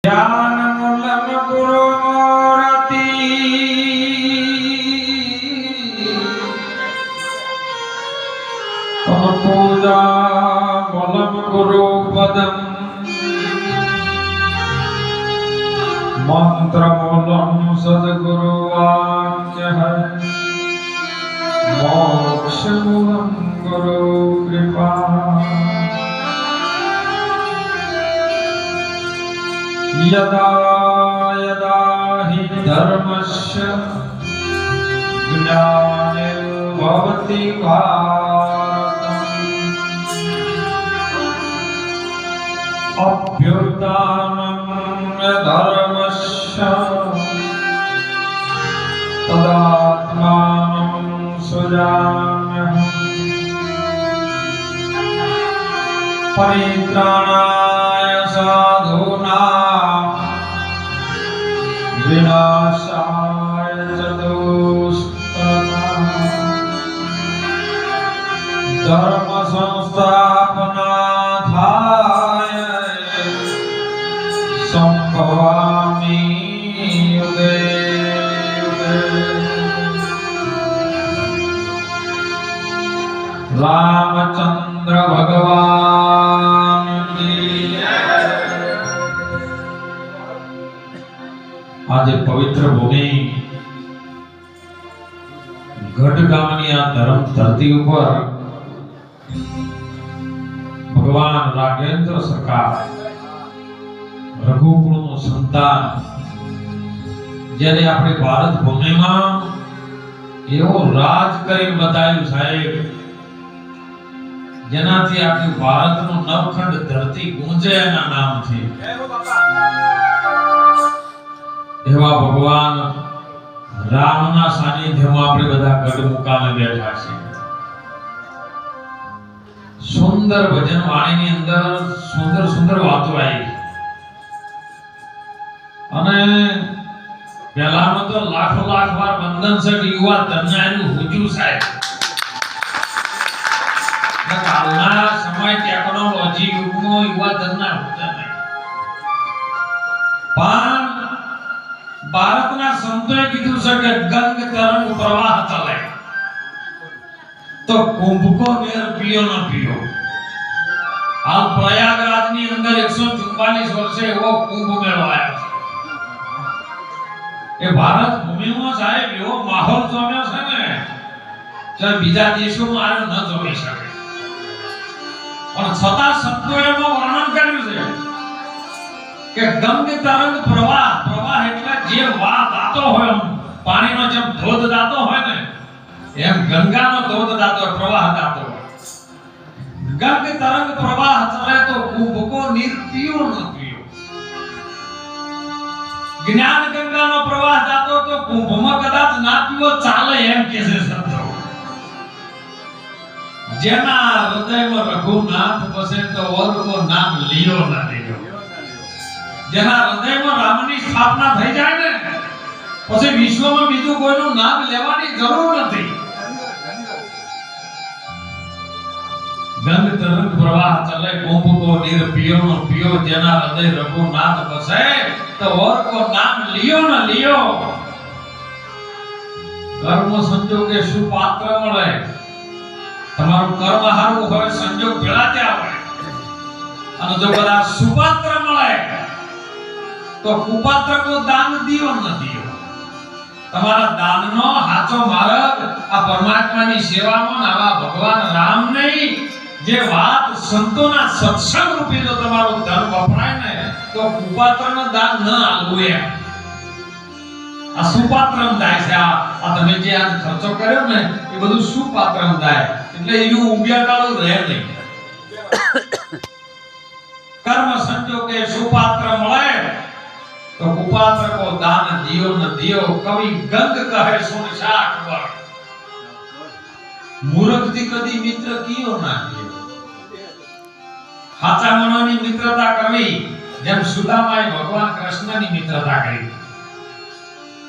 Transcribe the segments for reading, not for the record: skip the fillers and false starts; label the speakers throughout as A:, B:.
A: ज्ञानमूलम गुरुमूर्ति पूजा मूलम गुरुपदम मंत्र मूलम सद्गुरु वाक्य है मोक्ष मूलम गुरु कृपा यदा यदा हि धर्मस्य ग्लानिर्भवति भारतम् अभ्युत्थानं धर्मस्य तदात्मानं सृजाम्यहम् परित्राणाय साधूनां विनाशाय च दुष्कृताम् धर्म संस्थापनार्थाय संभवामि युगे युगे। रामचंद्र भगवान की आज पवित्र भूमि गढ़ गामनी आ धर्म धरती ऊपर भगवान राघवेंद्र सरकार रघुकुल नो संतान जेने अपनी भारत भूमि में एवो राज करी बतायु साहेब जेनाथी आखी भारत नो नवखंड धरती गूंजे एना नाम थी एवा भगवान रामना सानिध्यમાં આપણે બધા ગઢ મુકામે બેઠા છે। સુંદર ભજન વાણીની અંદર સુંદર સુંદર વાતો આવી અને પહેલામાં તો લાખો લાખ વાર વંદન છે યુવા તન્યાનું હુજુ સાહેબ કાલના સમય ટેકનોલોજી યુગમાં યુવા તન્ના હોતા નહીં પણ ભારતના સંતોએ કીધું છે કે ગંગ તરંગ પ્રવાહ ચાલે તો કુંભ કો મેર पियो न पियो। हाल प्रयागराजની અંદર 144 વર્ષે એવો કુંભ મેળો આવ્યો છે। એ ભારત ભૂમિમાં સાહેબ એવો માહોલ જમ્યો છે ને જે બીજા દેશોમાં આનો ન જમી શકે પણ છતાં સંતોએ એનું વર્ણન કર્યું છે કે ગંગ તરંગ પ્રવાહ પ્રવાહ એટલે જે વાહ દાતો હોય પાણીનો જેમ ધોધ દાતો હોય ને એમ ગંગાનો ધોધ દાતો પ્રવાહ દાતો હોય। ગંગ તરંગ પ્રવાહ ચલે તો કુંભ કો નીર પીઓ ન પીઓ। જ્ઞાન ગંગાનો પ્રવાહ દાતો તો કુંભમાં કદાચ ના પીવો ચાલે એમ કે છે સંતો। જેના હૃદયમાં રઘુનાથ બસે તો ઓર કો નામ લિયો ના લિયો। જેના હૃદયમાં રામની સ્થાપના થઈ જાય ને પછી વિશ્વમાં બીજું કોઈનું નામ લેવાની જરૂર નથી। ગંગ તરંગ પ્રવાહ ચલે કુંભ કો નીર पियो न पियो। જેના હૃદય રઘુનાથ બસે તો ઓર કો નામ લિયો ન લિયો। કર્મ સંજોગે સુપાત્ર મળે તમારું કર્મ હારું હોય સંજોગ ભેળા આવે અને જો કદાચ સુપાત્ર મળે तो कुपात्र को दान दियो न दियो। તમારા દાનનો સાચો માર્ગ આ પરમાત્માની સેવામાં આવા ભગવાન રામ નહીં જે વાત સંતોના સત્સંગ રૂપી જો તમારું ધન વપરાય ને તો કુપાત્રનો દાન ન આલવું એમ આ સુપાત્રમ જાય છે। આ તમે જે આ ખર્ચો કર્યો ને એ બધું સુપાત્રમ જાય એટલે એનું ઉગ્યાકાળું રહે નહીં। કર્મ સંજોગે સુપાત્ર મળે तो कुपात्र को दान दियो न दियो। कवि गंग कहे सुन साठ वर मूर्ख थी कदी मित्र कियो ना कियो। हाचा मनोनी मित्रता करवी જેમ સુદામાએ ભગવાન કૃષ્ણની મિત્રતા કરી।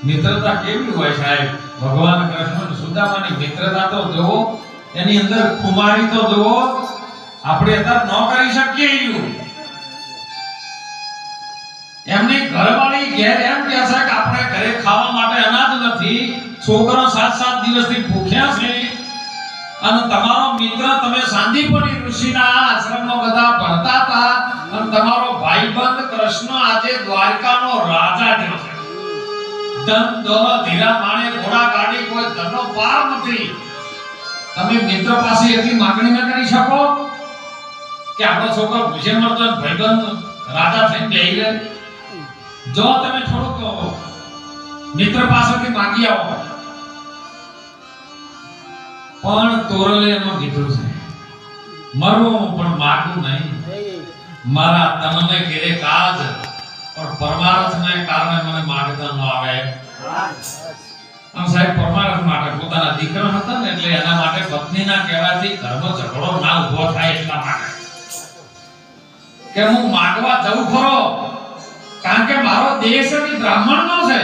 A: મિત્રતા કેવી હોય સાહેબ ભગવાન કૃષ્ણ સુદામાની મિત્રતા તો જોવો એની અંદર કુમારી તો જોવો આપણે અત્યારે ન કરી શકીએ એમની ઘરવાળી ઘેર એમ કહે છે કે આપણે ઘરે ખાવા માટે અનાજ નથી, છોકરો 7-7 દિવસથી ભૂખ્યા છે, અને તમારો મિત્ર તમે સાંદીપની ઋષિના આશ્રમમાં બધા ભણતા હતા, અને તમારો ભાઈબંધ કૃષ્ણ આજે દ્વારકાનો રાજા થયો છે. ધન દોલત હીરા માણે ઘોડા ગાડી કોઈ ધનનો પાર નથી. તમે મિત્ર પાસે એટલી માંગણી ન કરી શકો કે આપણો છોકરો ભૂખે મરતો અને ભાઈબંધ રાજા થઈને બેહી રહે? જો તમે થોડુંક મિત્ર પાસેથી માંગી આવો. પણ તોરલે એમાં કીધું છે મરવું પણ માગવું નહીં. મારા તમને ઘેરે કાજ પણ પરમાર્થને કારણે મને માગતા ન આવે. આમ સાહેબ પરમાર્થ માટે પોતાના દીકરા હતા ને એટલે એના માટે પત્નીના કહેવાથી ઘરનો ઝઘડો ના ઊભો થાય એટલા માટે કે હું માગવા જઉં ખરો, કારણ કે મારો દેશ એ બ્રાહ્મણનો છે,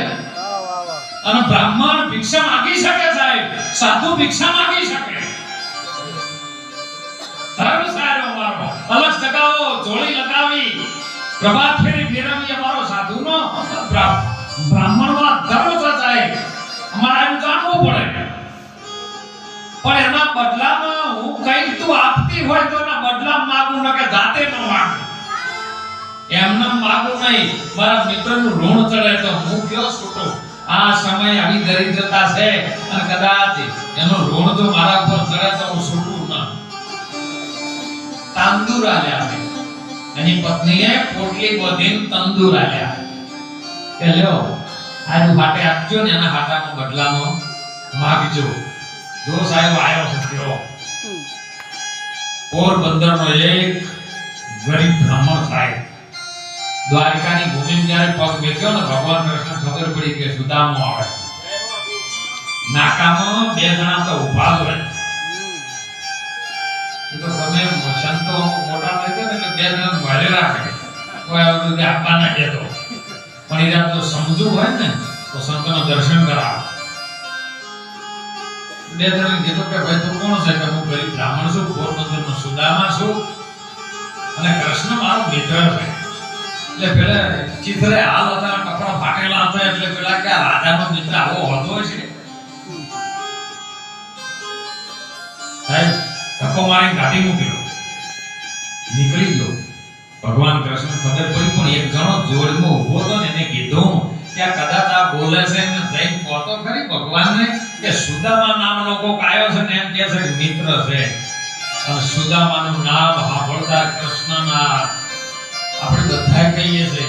A: અને બ્રાહ્મણ ભિક્ષા માંગી શકે સાહેબ, સાધુ ભિક્ષા માંગી શકે. ધર્મ સારો મારો અલગ જગાવો જોડી લગાવી પ્રભાત ફેરી ફેરવી અમારો સાધુનો બ્રાહ્મણનો ધર્મ છે સાહેબ. અમારે એમ જાણવું પડે. પણ એના બદલામાં હું કઈક તું આપતી હોય તો એના બદલામાં માંગુ ન કે જાતે ન માંગુ. એમને માંગુ નહીં. મારા મિત્રનું ઋણ ચડે તો હું કયો છૂટો. આ સમય આવી દરિદ્રતા છે, અને કદાચ એનો ઋણ જો મારા ઉપર ચડે તો હું છૂટું ના. તંદુર આલ્યા છે. એની પત્નીએ પોટલી બોધીને તંદુર આલ્યા કે લ્યો આનું માટે આપજો ને એના હાટાનો બદલામાં માંગજો. જો સાહેબ આવ્યો છે કયો પોરબંદરનો એક ગરીબ બ્રાહ્મણ સાહેબ દ્વારકાની ભૂમિમાં જ્યારે પગ મેક્યો ને ભગવાન કૃષ્ણ ખબર પડી કે સુદામો આવે. નાકામાં 2 જણા તો ઊભા જ હોય. એ તો તમે સંતો મોટા થઈ ગયા ને એટલે 2 જણા ઘરે રાખે, કોઈ આવતું આપવા ના દેતો. પણ એ રાત તો સમજવું હોય ને તો સંતોના દર્શન કરાવે. 2 જણા કીધું કે ભાઈ તું કોણ છે? કે હું ગરીબ બ્રાહ્મણ છું, પોરબંદરનો સુદામા છું, અને કૃષ્ણ મારો મિત્ર છે. એટલે પેલા ચિત્રે હાલ હતા, કપડા ફાટેલા હતા, એટલે પેલા કે રાજાનો મિત્ર આવો હોતો છે સાહેબ. ધક્કો મારી ગાડી મૂક્યો, નીકળી ગયો. ભગવાન કૃષ્ણ ખબર પડી, પણ એક જણો જોડમાં ઊભો હતો ને એને કીધું કે કદાચ આ બોલે છે ને જઈને કહો ખરી ભગવાનને કે સુદામા નામનો કોક આવ્યો છે ને એમ કહે છે કે મિત્ર છે. અને સુદામાનું નામ સાંભળતા કૃષ્ણના આપણે બધા કહીએ છીએ